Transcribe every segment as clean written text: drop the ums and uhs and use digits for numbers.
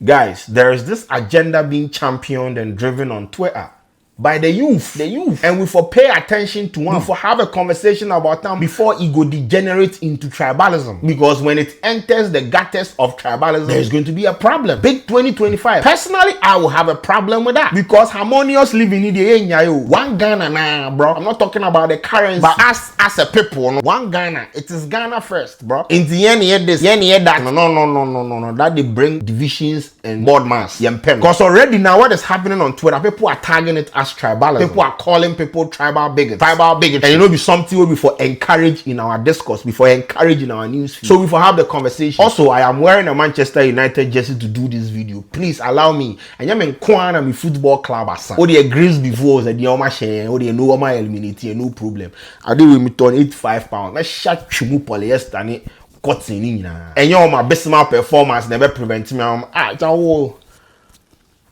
Guys, there is this agenda being championed and driven on Twitter by the youth, and we for pay attention to one, we for have a conversation about them before it go degenerate into tribalism. Because when it enters the gutters of tribalism, there's going to be a problem. Big 2025. Personally, I will have a problem with that because harmonious living in the area, one Ghana now, bro. I'm not talking about the currency, but as a people, one Ghana. It is Ghana first, bro. In the end, that no. That they bring divisions and board mass. Because already now, what is happening on Twitter, people are tagging it as tribalism. People are calling people tribal bigots. And you know, be something we before encourage in our discourse, before encourage in our news feed. So we for have the conversation. Also, I am wearing a Manchester United jersey to do this video. Please allow me. And I'm in Kwadwo, my football club asa. Or the agrees before that the Oma share, or the no my eliminate, no problem. I do with me turn £85. Let's shut chumu polyester ni cotton. And you my best performance never prevent me.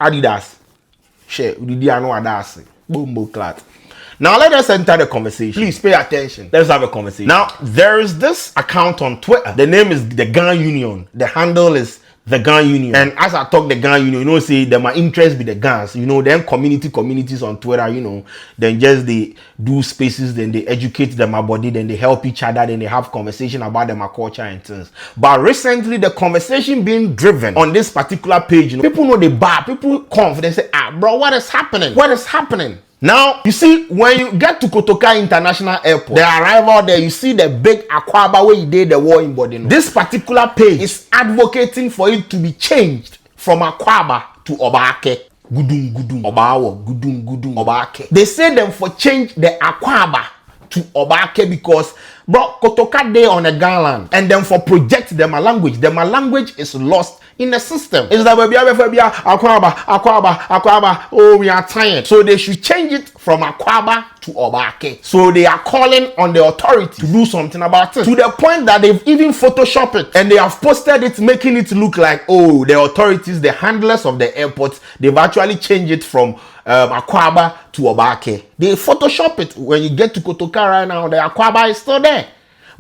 Adidas. Share, boom, clat. Now let us enter the conversation. Please pay attention. Let's have a conversation. Now there is this account on Twitter. The name is the Gun Union. The handle is the Gun Union. And as I talk the Gun Union, you know, say that my interest be the guns. You know, then communities on Twitter. You know, then just they do spaces, then they educate them about it, then they help each other, then they have conversation about them culture and things. But recently, the conversation being driven on this particular page, you know, people know the bar. People come, they say, bro, what is happening? What is happening? Now, you see, when you get to Kotoka International Airport, the arrival there, you see the big Akwaaba where you did the war in Bodino. This particular page is advocating for it to be changed from Akwaaba to Oobake. Gudung, Obawo, Gudung, Oobake. They say them for change the Akwaaba to Oobake because, bro, Kotoka day on the Ghana and then for project them a language. Them a language is lost in the system. It's like Akwaaba. Oh, we are tired. So they should change it from Akwaaba to Oobake. So they are calling on the authority to do something about it. To the point that they've even photoshopped it and they have posted it, making it look like, oh, the authorities, the handlers of the airport, they've actually changed it from Akwaaba to Oobake. They photoshop it. When you get to Kotoka right now, the Akwaaba is still there.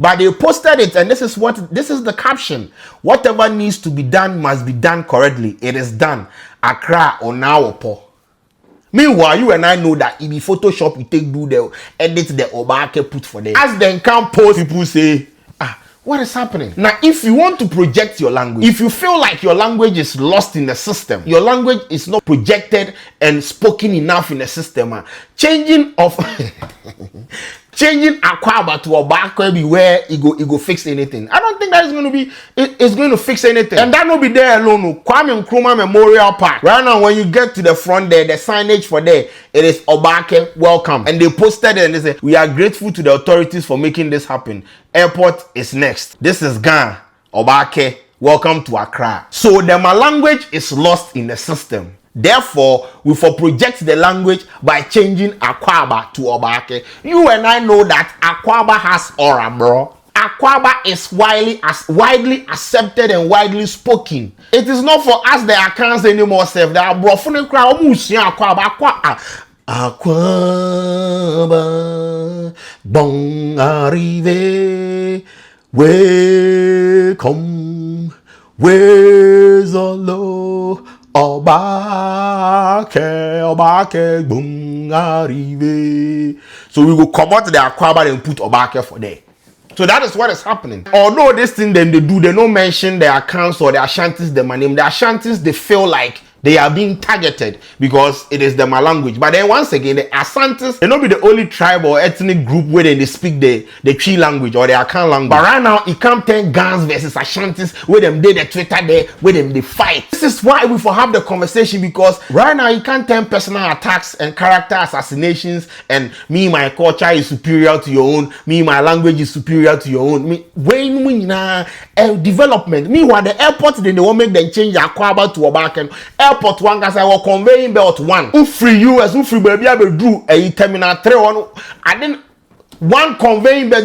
But they posted it, and this is the caption. Whatever needs to be done must be done correctly. It is done. Accra or now po. Meanwhile, you and I know that if you Photoshop, you do the edit the Oobake put for them. As then come post, people say, what is happening? Now, if you want to project your language, if you feel like your language is lost in the system, your language is not projected and spoken enough in the system, changing Akwaaba to Oobake be where it go fix anything. I don't think that is going to be it's going to fix anything. And that will be there alone. Kwame Nkrumah Memorial Park. Right now, when you get to the front there, the signage for there, it is Oobake welcome. And they posted it and they say, we are grateful to the authorities for making this happen. Airport is next. This is Ghana. Oobake, welcome to Accra. So the language is lost in the system. Therefore, we for project the language by changing Akwaaba to Oobake. You and I know that Akwaaba has aura, bro. Akwaaba is widely accepted and widely spoken. It is not for us the accounts anymore, self. They are brofune crowd almost Akwaaba. Akwaaba, bon arrivé, welcome, where's the low? Oobake, boom, arrivé. So we will come out to the Akwaaba and put Oobake for there. So that is what is happening. Although this thing then they don't mention the accounts or the Ashantis, the name. The Ashantis, they feel like they are being targeted because it is the language. But then once again, the Asantis, they not be the only tribe or ethnic group where they speak the Tree language or the Akan language. But right now, it can't turn Gans versus Ashantis where them did the Twitter there, where them they fight. This is why we for have the conversation because right now you can't turn personal attacks and character assassinations and me, my culture is superior to your own. Me, my language is superior to your own. Me, when development. Meanwhile, the airport, then they won't make them change Akwaaba to Oobake. Airport one guys I was conveying belt one. Who free US, who free baby I will do a terminal 3 on. I didn't one conveying belt.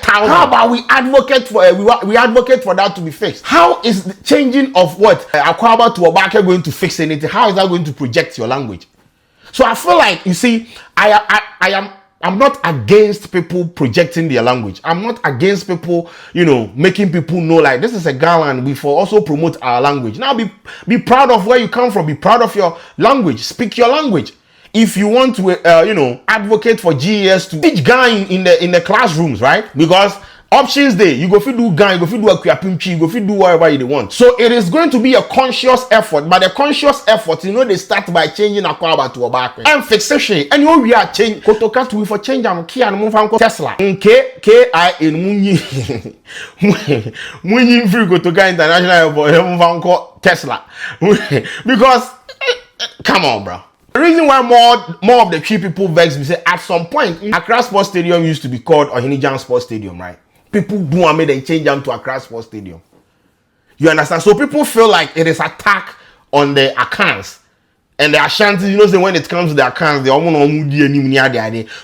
How about we advocate for we advocate for that to be fixed? How is the changing of what Akwaaba to Oobake going to fix anything? How is that going to project your language? So I feel like you see, I I'm not against people projecting their language. I'm not against people, making people know like this is a Ghana. We for also promote our language. Now be proud of where you come from. Be proud of your language. Speak your language. If you want to, advocate for GES to teach Ghana in the classrooms, right? Because options there, you go fit do Ghana, you go fit do Akwaaba, you go fit do whatever you want. So it is going to be a conscious effort, but the conscious effort, they start by changing Akwaaba to Oobake and fixation. And we are change Kotoka to for change am Kia and move Tesla. K-I in Munyi free Kotoka International Airport move Tesla because come on, bro. The reason why more of the Twi people vex me say at some point Accra Sports Stadium used to be called Ohinijan Sports Stadium, right? People do and made them change them to Accra Sports Stadium. You understand? So people feel like it is attack on the accounts and the Ashantis. Say when it comes to the accounts, they almost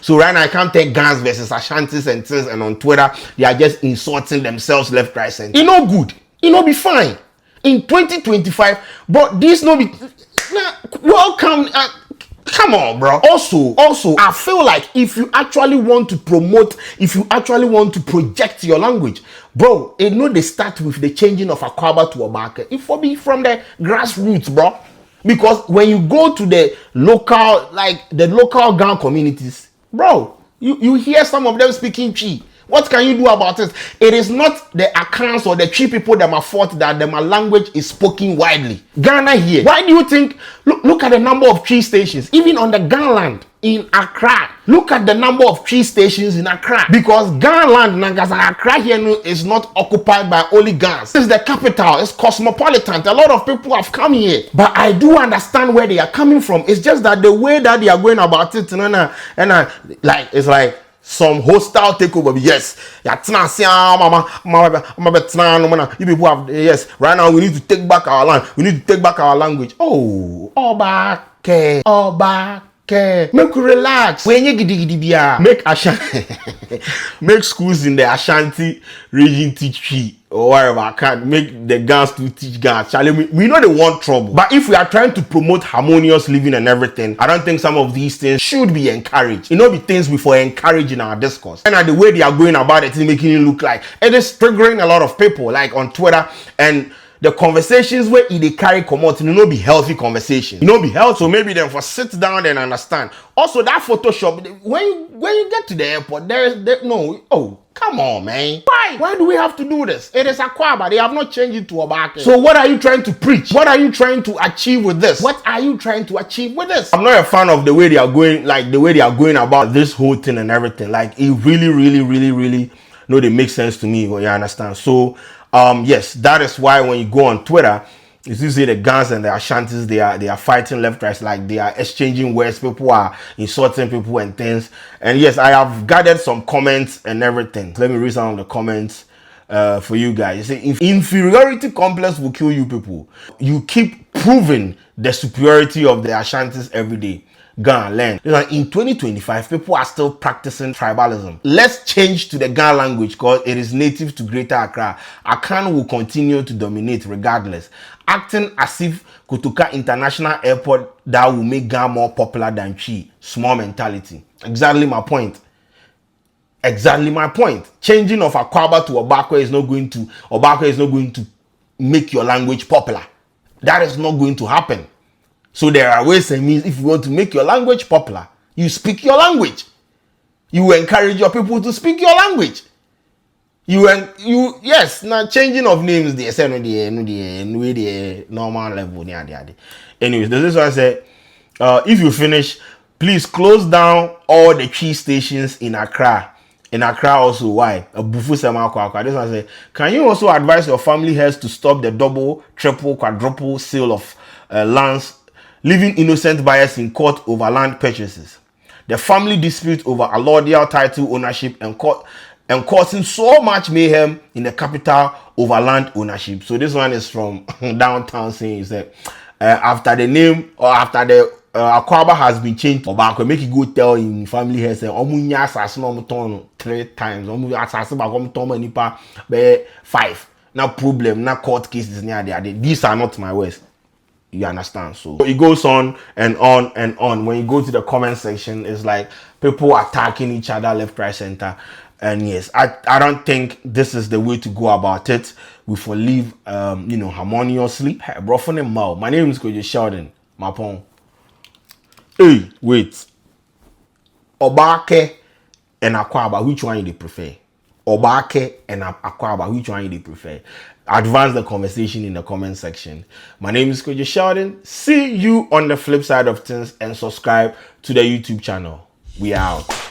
so right now I can't take Gans versus Ashantis and things, and on Twitter they are just insulting themselves left, right, center. Good. Be fine in 2025, but this no be welcome. Come on, bro. Also, I feel like if you actually want to promote, if you actually want to project your language, bro, they start with the changing of Akwaaba to Oobake. It will be from the grassroots, bro. Because when you go to the local Ghana communities, bro, you hear some of them speaking Twi. What can you do about it? It is not the accounts or the Twi people that are fault that my language is spoken widely. Ghana here. Why do you think? Look at the number of Twi stations, even on the Ghana land in Accra. Look at the number of Twi stations in Accra. Because Ghana land, Accra here is not occupied by only Ghanaians. This is the capital. It's cosmopolitan. A lot of people have come here. But I do understand where they are coming from. It's just that the way that they are going about it, it's like some hostile takeover. Yes, you people have, yes, right now we need to take back our land. We need to take back our language. Oh, Oobake. Make you relax. When you make schools in the Ashanti region teach Twi or wherever I can. Make the Gans to teach Gans. We know they want trouble. But if we are trying to promote harmonious living and everything, I don't think some of these things should be encouraged. Be things we for encouraging our discourse. And the way they are going about it is making it look like it is triggering a lot of people, like on Twitter, and the conversations where they carry come out, be healthy conversations. Be healthy. So maybe them for sit down and understand. Also, that Photoshop, when you get to the airport, come on, man. Why do we have to do this? It is Akwaaba. They have not changed it to Oobake. So what are you trying to preach? What are you trying to achieve with this? What are you trying to achieve with this? I'm not a fan of the way they are going, about this whole thing and everything. Like, it really, really, really, really, they make sense to me. You understand? So, yes, that is why when you go on Twitter, you see the Gans and the Ashantis, they are fighting left, right, like they are exchanging words. People are insulting people and things. And yes, I have gathered some comments and everything. Let me read some of the comments for you guys. You see, if inferiority complex will kill you people, you keep proving the superiority of the Ashantis every day. Ghana land. In 2025, people are still practicing tribalism. Let's change to the Ghana language because it is native to Greater Accra. Akan will continue to dominate regardless. Acting as if Kotoka International Airport that will make Ghana more popular than Twi. Small mentality. Exactly my point. Changing of Akwaaba to Oobake is not going to make your language popular. That is not going to happen. So there are ways and means. If you want to make your language popular, you speak your language. You encourage your people to speak your language. Yes, now changing of names, they say no the normal level. Anyways, this one say, if you finish, please close down all the Twi stations in Accra. In Accra also, why? This one say, can you also advise your family heads to stop the double, triple, quadruple sale of lands, leaving innocent buyers in court over land purchases? The family dispute over allodial title ownership and causing so much mayhem in the capital over land ownership. So this one is from downtown saying that after the name or after the Akwaaba has been changed, Oobake make you go tell in family here say omunya asase no ton 3 times. Omu asase ba kom ton nipa be 5. No problem, no court cases near there. These are not my words. You understand? So it goes on and on and on. When you go to the comment section, it's like people attacking each other left, right, center. And yes, I don't think this is the way to go about it. We for live harmoniously. Hey, bro, my name is Sheldon. My pon. Hey, wait. Oobake and Akwaaba, which one you prefer? Oobake and Akwaaba, which one you prefer? Advance the conversation in the comment section. My name is Sheldon. See you on the flip side of things and subscribe to the YouTube channel. We out.